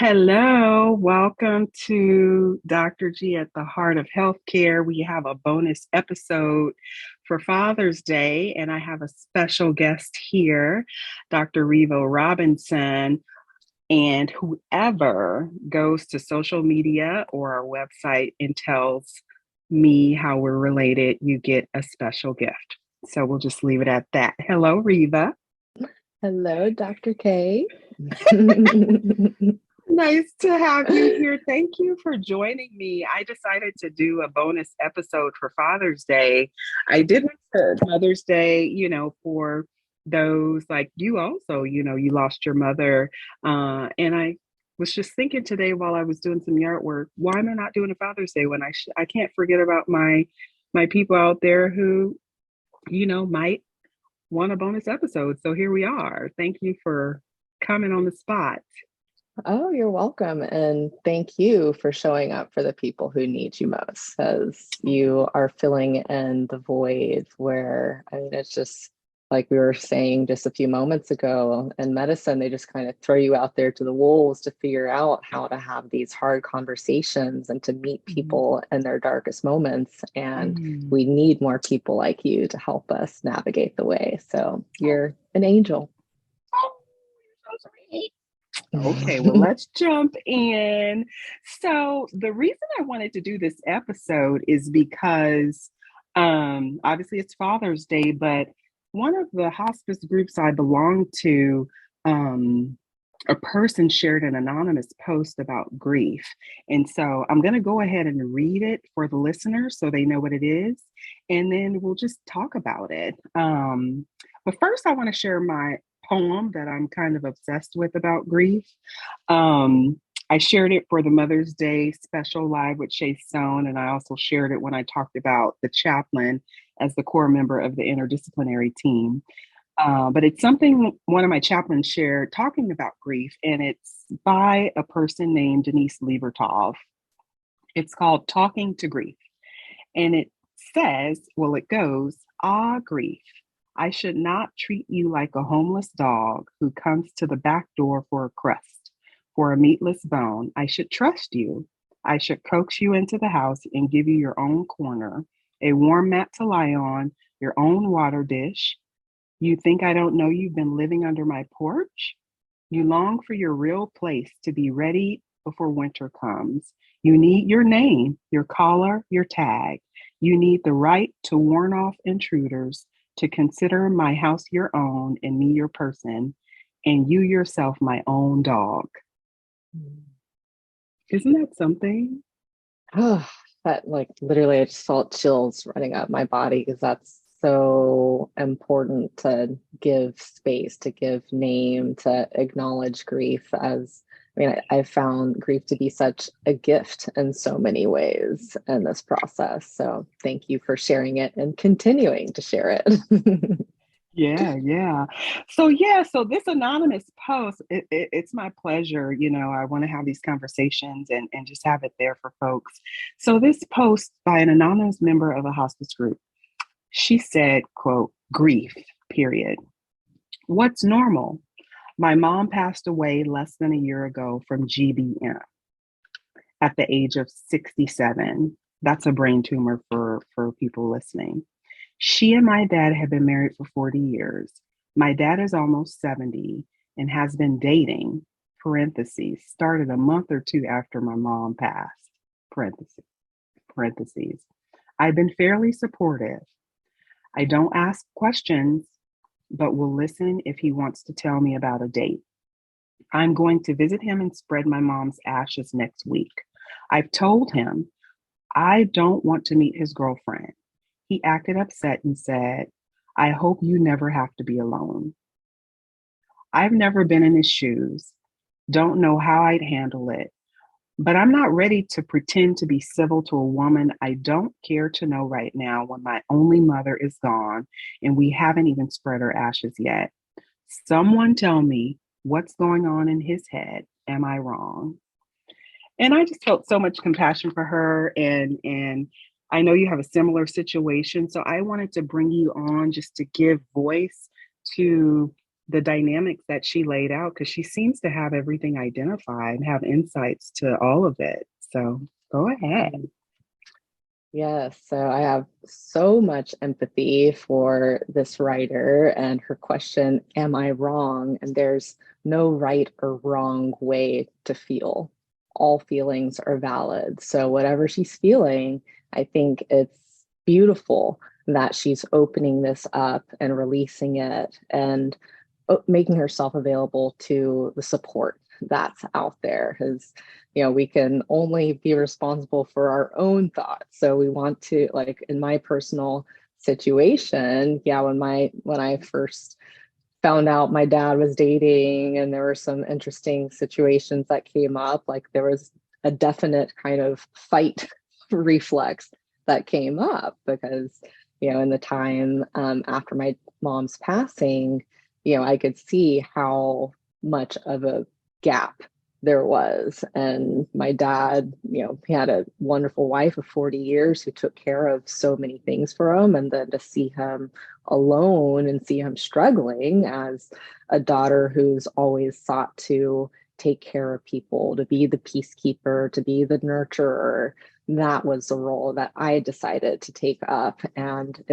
Hello, welcome to Dr. G at the Heart of Healthcare. We have a bonus episode for Father's Day, and I have a special guest here, Dr. Revo Robinson. And whoever goes to social media or our website and tells me how we're related, you get a special gift. So we'll just leave it at that. Hello, Riva. Hello, Dr. K. Nice to have you here. Thank you for joining me. I decided to do a bonus episode for Father's Day. I did one for Mother's Day, for those like you also, you lost your mother. And I was just thinking today while I was doing some yard work, why am I not doing a Father's Day when I can't forget about my people out there who, might want a bonus episode. So here we are. Thank you for coming on the spot. Oh, you're welcome. And thank you for showing up for the people who need you most, as you are filling in the void where, it's just like we were saying just a few moments ago in medicine, they just kind of throw you out there to the wolves to figure out how to have these hard conversations and to meet people in their darkest moments. And Mm. we need more people like you to help us navigate the way. So you're an angel. Oh, you're so sweet. Okay, well, let's jump in. So, the reason I wanted to do this episode is because obviously it's Father's Day, but one of the hospice groups I belong to, um, a person shared an anonymous post about grief. And so I'm going to go ahead and read it for the listeners so they know what it is. And then we'll just talk about it. But first, I want to share my poem that I'm kind of obsessed with about grief. Um, I shared it for the Mother's Day special live with Shay Stone, and I also shared it when I talked about the chaplain as the core member of the interdisciplinary team. But it's something one of my chaplains shared talking about grief, and it's by a person named Denise Liebertov. It's called Talking to Grief. And it says, well, it goes, ah, grief. I should not treat you like a homeless dog who comes to the back door for a crust, for a meatless bone. I should trust you. I should coax you into the house and give you your own corner, a warm mat to lie on, your own water dish. You think I don't know you've been living under my porch? You long for your real place to be ready before winter comes. You need your name, your collar, your tag. You need the right to warn off intruders, to consider my house your own and me your person, and you yourself my own dog. Isn't that something? Oh, that like literally I just felt chills running up my body because that's so important to give space, to give name, to acknowledge grief as I found grief to be such a gift in so many ways in this process. So thank you for sharing it and continuing to share it. Yeah. So this anonymous post, it's my pleasure. I want to have these conversations and just have it there for folks. So this post by an anonymous member of a hospice group, she said, quote, grief, period. What's normal? My mom passed away less than a year ago from GBM at the age of 67. That's a brain tumor for people listening. She and my dad have been married for 40 years. My dad is almost 70 and has been dating, parentheses, started a month or two after my mom passed, parentheses. I've been fairly supportive. I don't ask questions, but will listen if he wants to tell me about a date. I'm going to visit him and spread my mom's ashes next week. I've told him I don't want to meet his girlfriend. He acted upset and said, I hope you never have to be alone. I've never been in his shoes, don't know how I'd handle it, but I'm not ready to pretend to be civil to a woman I don't care to know right now when my only mother is gone and we haven't even spread her ashes yet. Someone tell me what's going on in his head. Am I wrong? And I just felt so much compassion for her, and I know you have a similar situation, so I wanted to bring you on just to give voice to the dynamics that she laid out, because she seems to have everything identified and have insights to all of it. So go ahead. Yes, so I have so much empathy for this writer and her question, am I wrong? And there's no right or wrong way to feel. All feelings are valid. So whatever she's feeling, I think it's beautiful that she's opening this up and releasing it and making herself available to the support that's out there. Because we can only be responsible for our own thoughts. So we want to, like in my personal situation, when I first found out my dad was dating and there were some interesting situations that came up, like there was a definite kind of fight reflex that came up because in the time after my mom's passing, I could see how much of a gap there was. And my dad, he had a wonderful wife of 40 years who took care of so many things for him. And then to see him alone and see him struggling as a daughter who's always sought to take care of people, to be the peacekeeper, to be the nurturer, that was the role that I decided to take up. And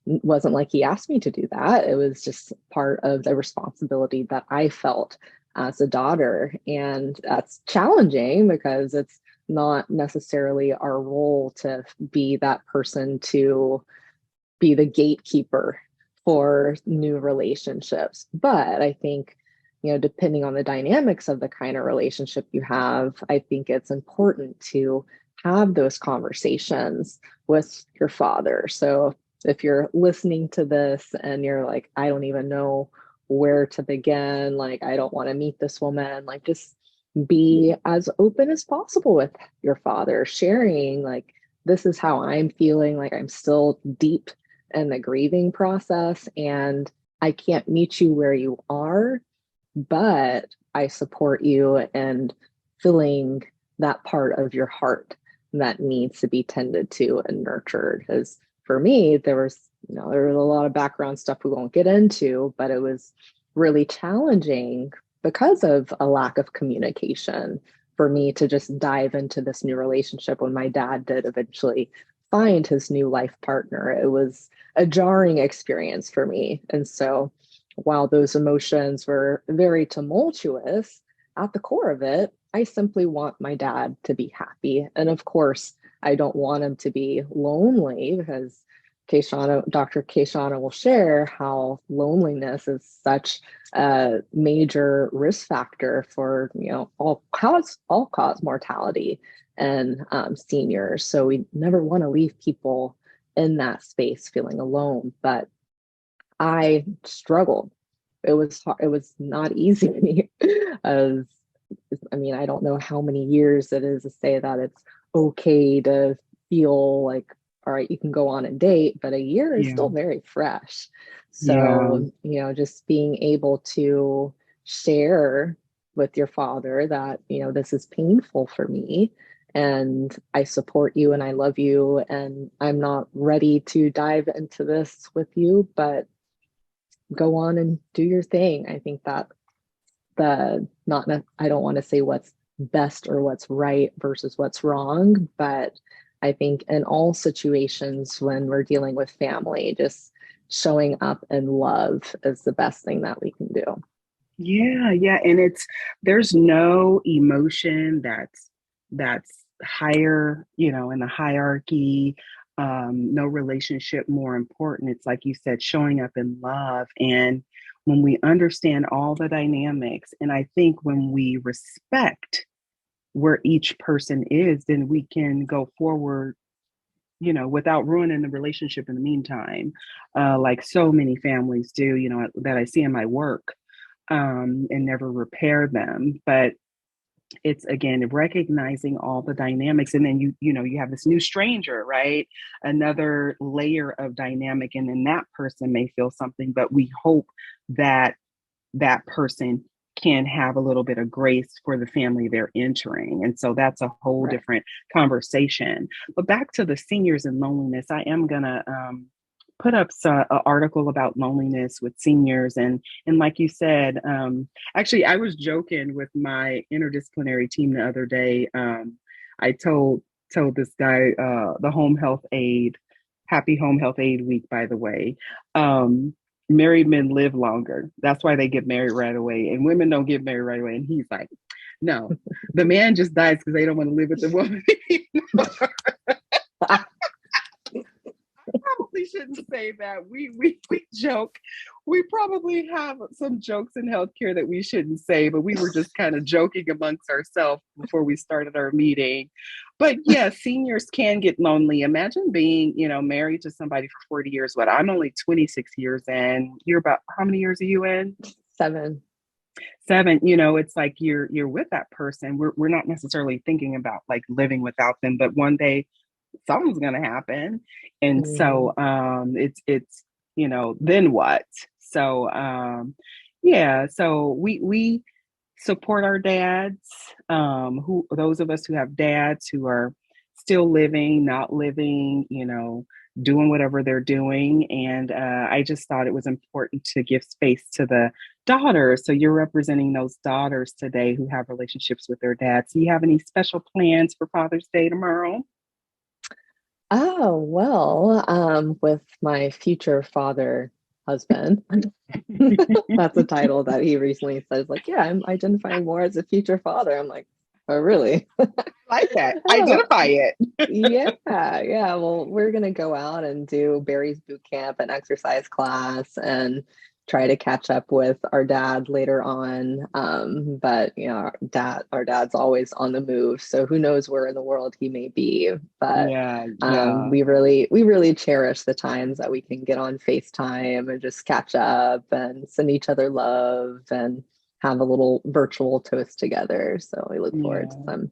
wasn't like he asked me to do that. It was just part of the responsibility that I felt as a daughter. And that's challenging because it's not necessarily our role to be that person to be the gatekeeper for new relationships. But I think, depending on the dynamics of the kind of relationship you have, I think it's important to have those conversations with your father. So if you're listening to this and you're like, I don't even know where to begin, like, I don't want to meet this woman, like, just be as open as possible with your father, sharing, like, this is how I'm feeling, like, I'm still deep in the grieving process and I can't meet you where you are, but I support you and filling that part of your heart that needs to be tended to and nurtured. Because for me, there was a lot of background stuff we won't get into, but it was really challenging because of a lack of communication for me to just dive into this new relationship when my dad did eventually find his new life partner. It was a jarring experience for me. And so while those emotions were very tumultuous, at the core of it, I simply want my dad to be happy. And of course, I don't want him to be lonely because Dr. Kayshana will share how loneliness is such a major risk factor for, all-cause mortality and seniors. So we never want to leave people in that space feeling alone. But I struggled. It was not easy. As I don't know how many years it is to say that it's okay to feel like, all right, you can go on and date, but a year is still very fresh. So, just being able to share with your father that, this is painful for me and I support you and I love you and I'm not ready to dive into this with you, but go on and do your thing. I think that I don't want to say what's best or what's right versus what's wrong, but I think in all situations when we're dealing with family, just showing up in love is the best thing that we can do. Yeah. And there's no emotion that's higher, in the hierarchy, no relationship more important. It's like you said, showing up in love. And when we understand all the dynamics, and I think when we respect where each person is, then we can go forward, without ruining the relationship in the meantime, like so many families do, that I see in my work, and never repair them. But it's again recognizing all the dynamics, and then you have this new stranger, right? Another layer of dynamic, and then that person may feel something, but we hope that that person can have a little bit of grace for the family they're entering. And so that's a whole different conversation. But back to the seniors and loneliness, I am gonna put up an article about loneliness with seniors, and like you said, actually, I was joking with my interdisciplinary team the other day. I told this guy, the home health aide, happy home health aide week, by the way. Married men live longer. That's why they get married right away, and women don't get married right away. And he's like, no, the man just dies because they don't want to live with the woman. Probably shouldn't say that. We joke. We probably have some jokes in healthcare that we shouldn't say, but we were just kind of joking amongst ourselves before we started our meeting. But yeah, seniors can get lonely. Imagine being, married to somebody for 40 years. What, I'm only 26 years in. You're about, how many years are you in? 7. 7. It's like you're with that person. We're not necessarily thinking about like living without them, but one day something's going to happen. And so it's then what? So yeah, so we support our dads, who, those of us who have dads who are still living, not living, doing whatever they're doing. And I just thought it was important to give space to the daughters. So you're representing those daughters today who have relationships with their dads. Do you have any special plans for Father's Day tomorrow? Oh, well, with my future father husband, that's a title that he recently says, like, yeah, I'm identifying more as a future father. I'm like, oh, really? Like that. Oh, Identify it. yeah, yeah. Well, we're gonna go out and do Barry's boot camp and exercise class and try to catch up with our dad later on. But our dad's always on the move, so who knows where in the world he may be. But Yeah, yeah. we really cherish the times that we can get on FaceTime and just catch up and send each other love and have a little virtual toast together. So we look forward to Yeah. some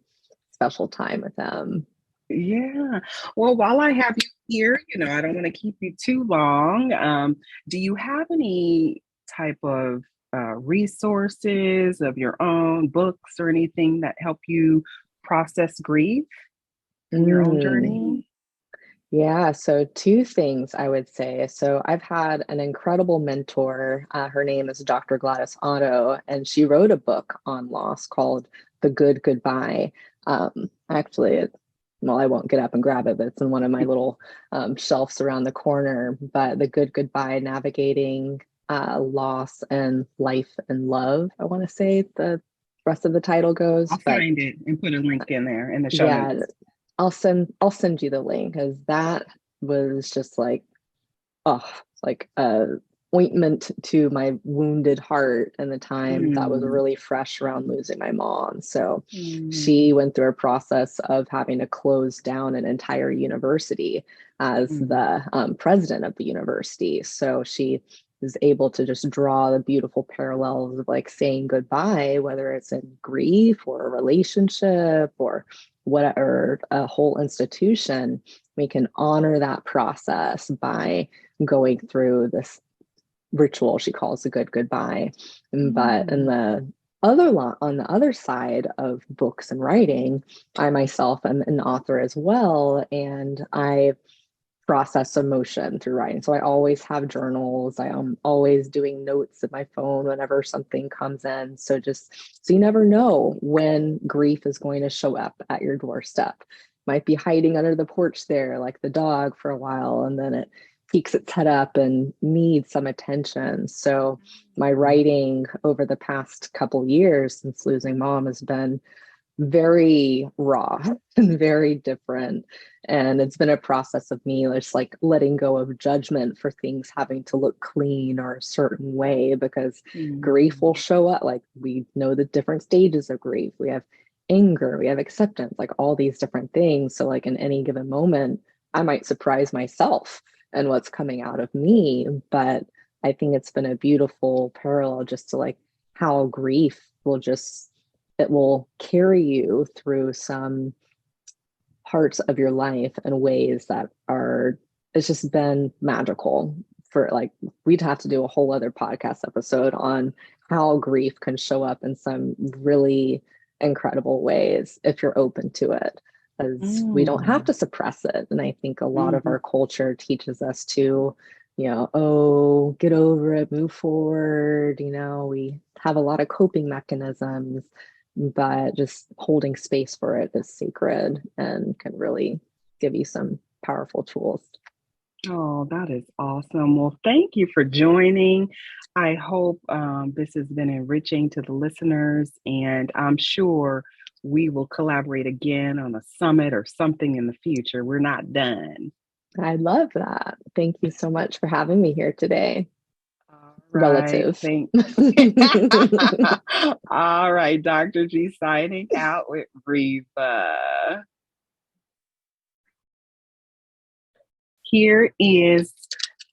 special time with them. Yeah. Well, while I have you here, I don't want to keep you too long. Do you have any type of resources of your own, books or anything that help you process grief in your own Mm. journey? Yeah, so two things I would say. So I've had an incredible mentor. Her name is Dr. Gladys Otto, and she wrote a book on loss called The Good Goodbye. Actually, well, I won't get up and grab it, but it's in one of my little shelves around the corner. But The Good Goodbye, Navigating Loss and Life and Love, I want to say the rest of the title goes. I'll But find it and put a link in there in the show yeah, notes. I'll send you the link because that was just like, oh, like a ointment to my wounded heart and the time that was Mm, really fresh around losing my mom. So mm, she went through a process of having to close down an entire university as mm, the president of the university. So she is able to just draw the beautiful parallels of like saying goodbye, whether it's in grief or a relationship or whatever, a whole institution. We can honor that process by going through this ritual she calls a good goodbye. But in mm, the other on the other side of books and writing, I myself am an author as well, and I process emotion through writing. So I always have journals. I am always doing notes in my phone whenever something comes in. So you never know when grief is going to show up at your doorstep. Might be hiding under the porch there, like the dog, for a while, and then it peeks its head up and needs some attention. So my writing over the past couple years since losing mom has been very raw and very different. And it's been a process of me just like letting go of judgment for things having to look clean or a certain way, because grief will mm. show up. Like, we know the different stages of grief. We have anger, we have acceptance, like all these different things. So, like, in any given moment, I might surprise myself and what's coming out of me. But I think it's been a beautiful parallel just to like how grief will just it will carry you through some parts of your life in ways that are it's just been magical. For like, we'd have to do a whole other podcast episode on how grief can show up in some really incredible ways if you're open to it, as we don't have Mm, to suppress it. And I think a lot of mhm. our culture teaches us to oh, get over it, move forward. We have a lot of coping mechanisms, but just holding space for it is sacred and can really give you some powerful tools. Oh, that is awesome. Well, thank you for joining. I hope this has been enriching to the listeners, and I'm sure we will collaborate again on a summit or something in the future. We're not done. I love that. Thank you so much for having me here today. All right. Relative. All right, Dr. G signing out with Riva. Here is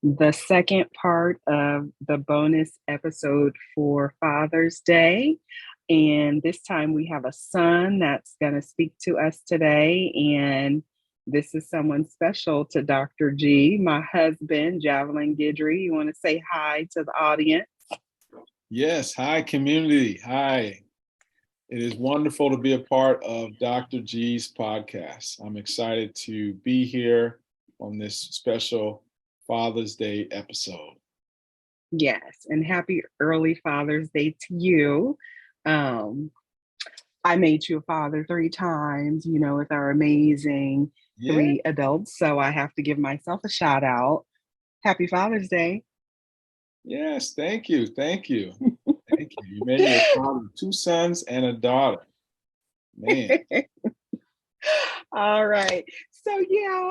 the second part of the bonus episode for Father's Day. And this time we have a son that's going to speak to us today. And this is someone special to Dr. G, my husband, Javelin Guidry. You want to say hi to the audience? Yes. Hi, community. Hi. It is wonderful to be a part of Dr. G's podcast. I'm excited to be here on this special Father's Day episode. Yes, and happy early Father's Day to you. I made you a father 3 times, with our amazing 3 adults. So I have to give myself a shout out. Happy Father's Day. Yes, thank you. Thank you. Thank you. You made me a father of 2 sons and a daughter. Man. All right. So,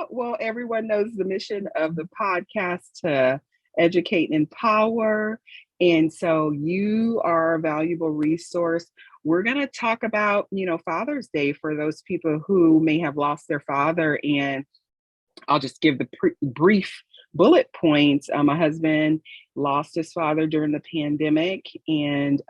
well, everyone knows the mission of the podcast to educate and empower. And so you are a valuable resource. We're going to talk about, Father's Day for those people who may have lost their father. And I'll just give the brief bullet points. My husband lost his father during the pandemic, and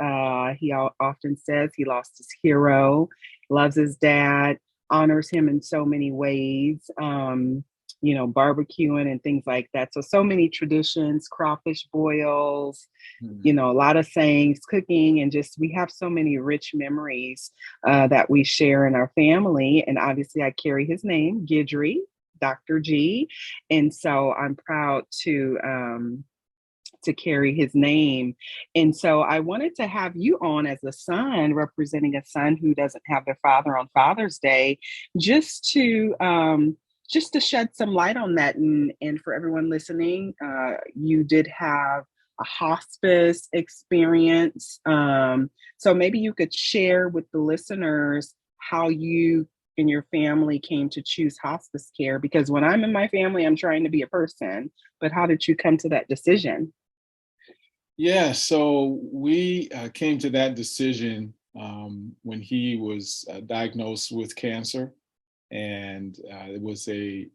he often says he lost his hero, loves his dad, honors him in so many ways, barbecuing and things like that. So many traditions, crawfish boils, a lot of sayings, cooking, and just we have so many rich memories that we share in our family. And obviously, I carry his name, Guidry, Dr. G. And so I'm proud to carry his name. And so I wanted to have you on as a son, representing a son who doesn't have their father on Father's Day, just to shed some light on that. And for everyone listening, you did have a hospice experience. So maybe you could share with the listeners how you and your family came to choose hospice care, because when I'm in my family, I'm trying to be a person, but how did you come to that decision? Yeah, so we came to that decision when he was diagnosed with cancer, and it was a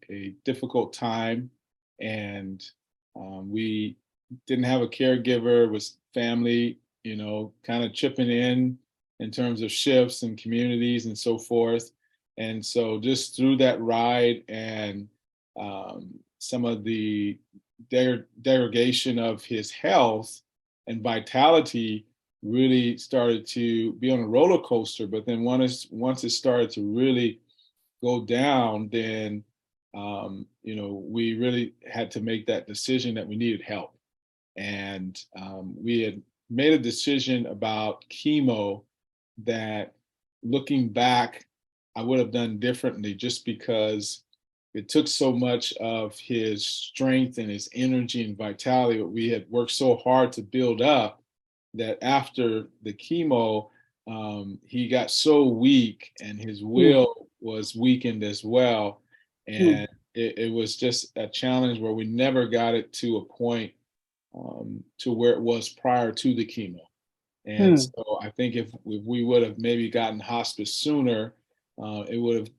difficult time, and we didn't have a caregiver. It was family, kind of chipping in terms of shifts and communities and so forth. And so just through that ride and some of the degradation of his health and vitality really started to be on a roller coaster. But then once it started to really go down, then we really had to make that decision that we needed help. And we had made a decision about chemo that, looking back, I would have done differently, just because it took so much of his strength and his energy and vitality that we had worked so hard to build up, that after the chemo, he got so weak and his will was weakened as well. And it was just a challenge where we never got it to a point to where it was prior to the chemo. And so I think if we would have maybe gotten hospice sooner, it would have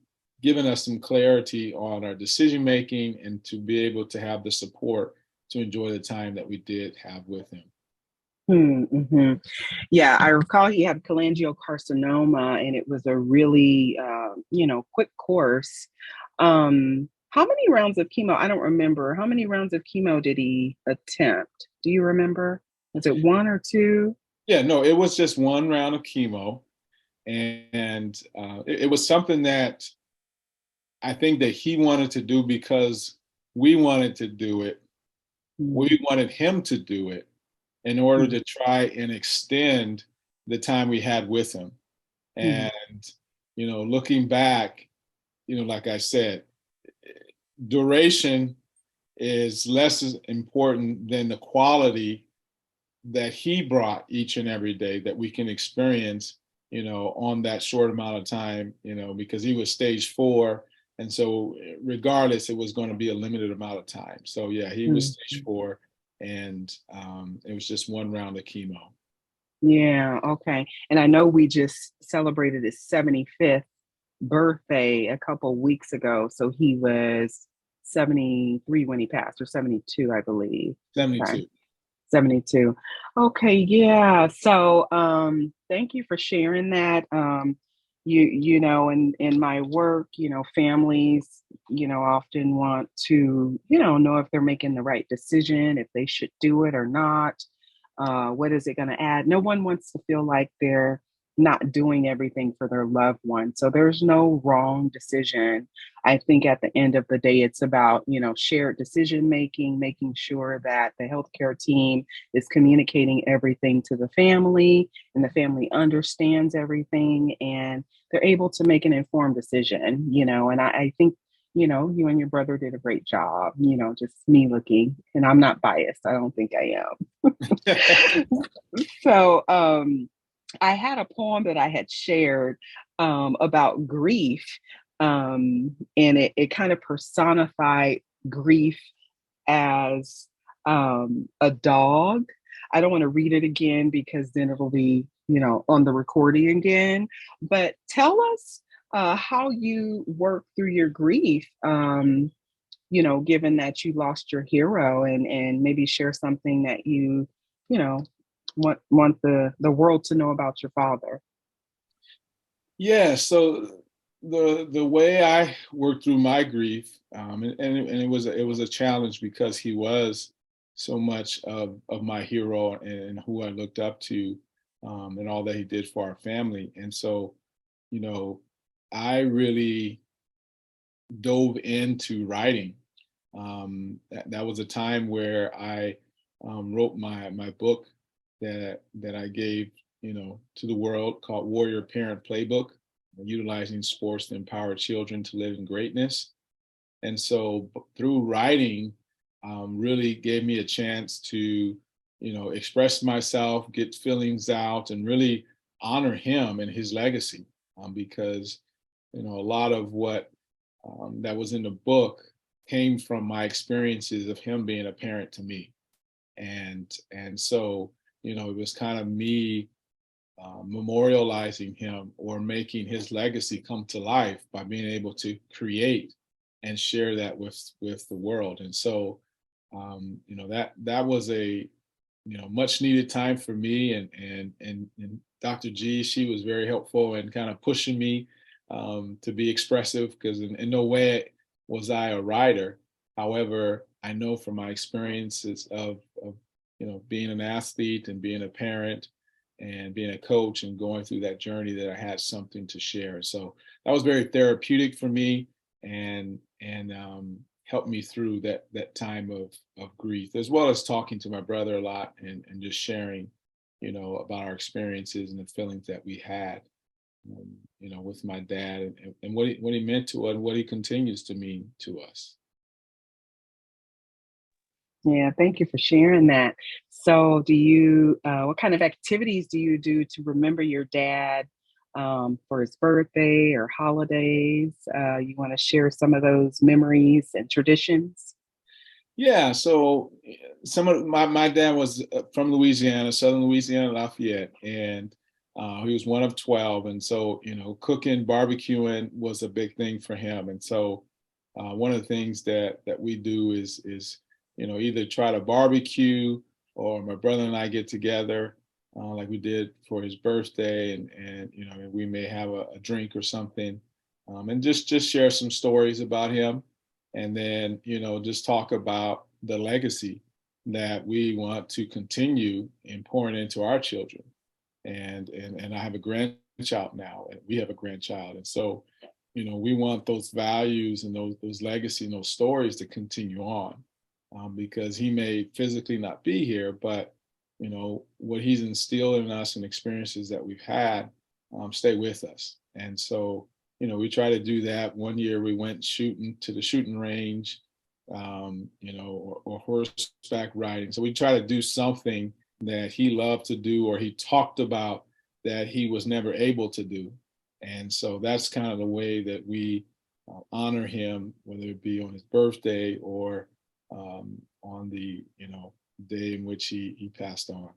given us some clarity on our decision making and to be able to have the support to enjoy the time that we did have with him. Yeah, I recall he had cholangiocarcinoma, and it was a really, quick course. How many rounds of chemo? I don't remember. How many rounds of chemo did he attempt? Do you remember? Was it 1 or 2? Yeah, no, it was just 1 round of chemo. And it was something that I think that he wanted to do because we wanted to do it. We wanted him to do it in order to try and extend the time we had with him. And, looking back, like I said, duration is less important than the quality that he brought each and every day that we can experience, on that short amount of time, because he was stage 4. And so regardless, it was going to be a limited amount of time. So yeah, he was stage 4, and it was just one round of chemo. Yeah, okay. And I know we just celebrated his 75th birthday a couple weeks ago. So he was 73 when he passed, or 72, I believe. 72. Okay. 72. Okay, yeah. So thank you for sharing that. In my work, families, often want to, know if they're making the right decision, if they should do it or not. What is it going to add? No one wants to feel like they're not doing everything for their loved one. So there's no wrong decision. I think at the end of the day, it's about, shared decision making, making sure that the healthcare team is communicating everything to the family, and the family understands everything, and they're able to make an informed decision, and I think, you and your brother did a great job, just me looking, and I'm not biased. I don't think I am. So, I had a poem that I had shared about grief, and it kind of personified grief as a dog. I don't want to read it again because then it'll be, on the recording again. But tell us how you work through your grief, given that you lost your hero, and maybe share something that you know, want the world to know about your father. Yeah, so the way I worked through my grief, and it was a challenge because he was so much of my hero and who I looked up to, and all that he did for our family. And so, you know, I really dove into writing. That was a time where I wrote my book that I gave, to the world, called Warrior Parent Playbook, utilizing sports to empower children to live in greatness. And so through writing, really gave me a chance to, express myself, get feelings out, and really honor him and his legacy. Because, a lot of what that was in the book came from my experiences of him being a parent to me. And so, it was kind of me memorializing him, or making his legacy come to life by being able to create and share that with the world. And so, that was a much needed time for me. And Dr. G, she was very helpful in kind of pushing me to be expressive, because in no way was I a writer. However, I know from my experiences of being an athlete and being a parent and being a coach and going through that journey, that I had something to share. So that was very therapeutic for me, and helped me through that time of grief, as well as talking to my brother a lot, and just sharing, about our experiences and the feelings that we had, with my dad, and what he meant to us, and what he continues to mean to us. Yeah, thank you for sharing that. So, what kind of activities do you do to remember your dad for his birthday or holidays? You want to share some of those memories and traditions? Yeah, so some of my dad was from Louisiana, Southern Louisiana, Lafayette, and he was one of 12. And so, cooking, barbecuing was a big thing for him. And so, one of the things that we do is either try to barbecue, or my brother and I get together, like we did for his birthday, and we may have a drink or something, and just share some stories about him, and then just talk about the legacy that we want to continue in pouring into our children. And I have a grandchild now, and we have a grandchild, and so we want those values and those legacy and those stories to continue on. because he may physically not be here, but what he's instilled in us and experiences that we've had stay with us. And so, we try to do that. One year we went shooting to the shooting range, or horseback riding. So we try to do something that he loved to do or he talked about that he was never able to do. And so that's kind of the way that we honor him, whether it be on his birthday or on the day in which he passed on.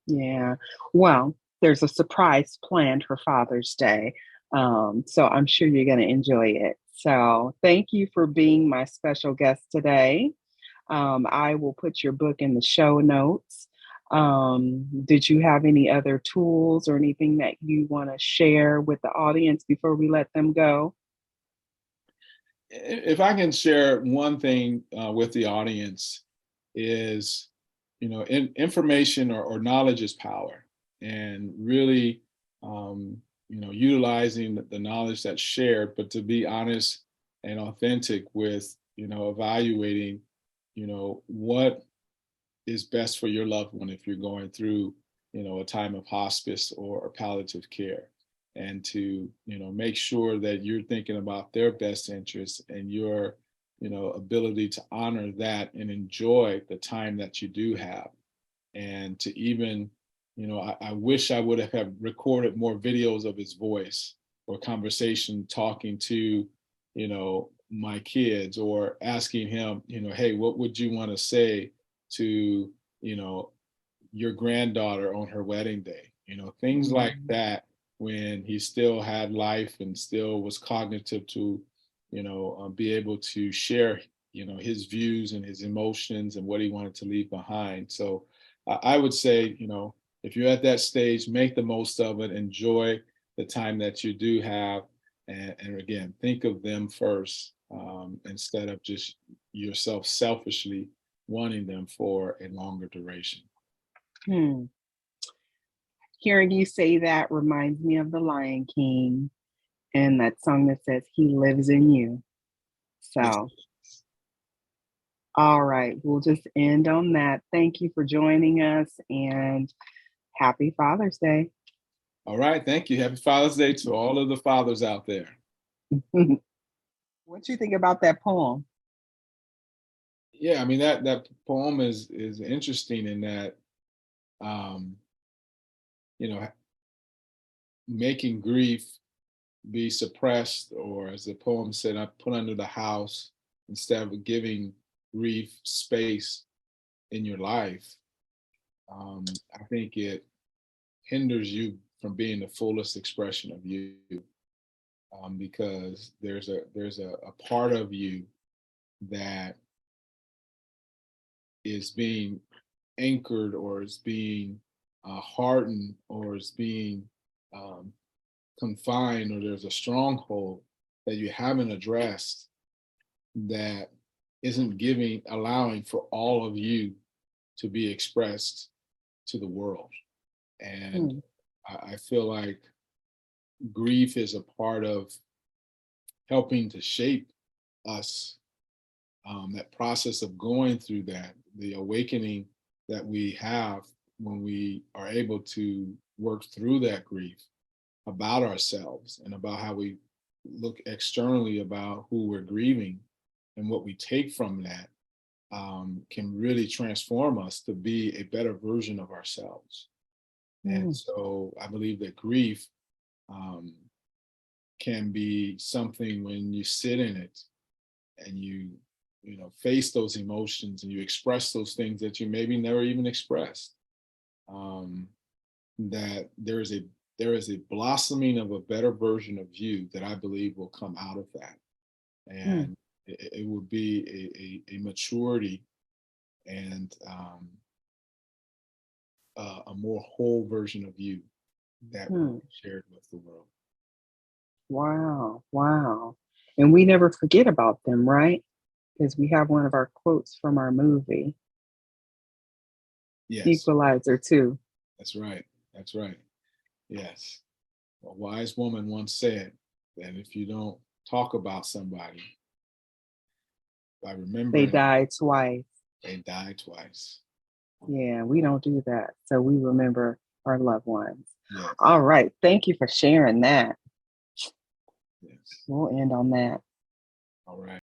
Yeah. Well, there's a surprise planned for Father's Day. So I'm sure you're going to enjoy it. So thank you for being my special guest today. I will put your book in the show notes. Did you have any other tools or anything that you want to share with the audience before we let them go? If I can share one thing with the audience is, information or knowledge is power, and really, utilizing the knowledge that's shared, but to be honest and authentic with, evaluating, what is best for your loved one if you're going through, a time of hospice or palliative care, and to, make sure that you're thinking about their best interests and your, ability to honor that and enjoy the time that you do have. And to even, I wish I would have recorded more videos of his voice or conversation talking to, my kids, or asking him, hey, what would you want to say to, your granddaughter on her wedding day? Things like that, when he still had life and still was cognitive to, be able to share, his views and his emotions and what he wanted to leave behind. So I would say, if you're at that stage, make the most of it, enjoy the time that you do have. And again, think of them first, instead of just yourself selfishly wanting them for a longer duration. Hearing you say that reminds me of The Lion King and that song that says, "He lives in you." So, all right, we'll just end on that. Thank you for joining us, and happy Father's Day. All right, thank you. Happy Father's Day to all of the fathers out there. What do you think about that poem? Yeah, I mean, that poem is interesting in that, um, making grief be suppressed, or as the poem said, I put under the house, instead of giving grief space in your life. I think it hinders you from being the fullest expression of you, because there's a part of you that is being anchored, or is being hardened, or is being um, confined, or there's a stronghold that you haven't addressed, that isn't allowing for all of you to be expressed to the world. And I feel like grief is a part of helping to shape us, that process of going through that, the awakening that we have when we are able to work through that grief about ourselves and about how we look externally about who we're grieving, and what we take from that can really transform us to be a better version of ourselves. And so I believe that grief can be something, when you sit in it and you face those emotions and you express those things that you maybe never even expressed, that there is a blossoming of a better version of you that I believe will come out of that. And it would be a maturity and a more whole version of you that will be shared with the world. Wow, wow. And we never forget about them, right? Because we have one of our quotes from our movie, Yes, Equalizer 2. that's right. That's right. Yes. A wise woman once said that if you don't talk about somebody by They remembering, died twice. They died twice. Yeah, we don't do that. So we remember our loved ones. Yes. All right. Thank you for sharing that. Yes. We'll end on that. All right.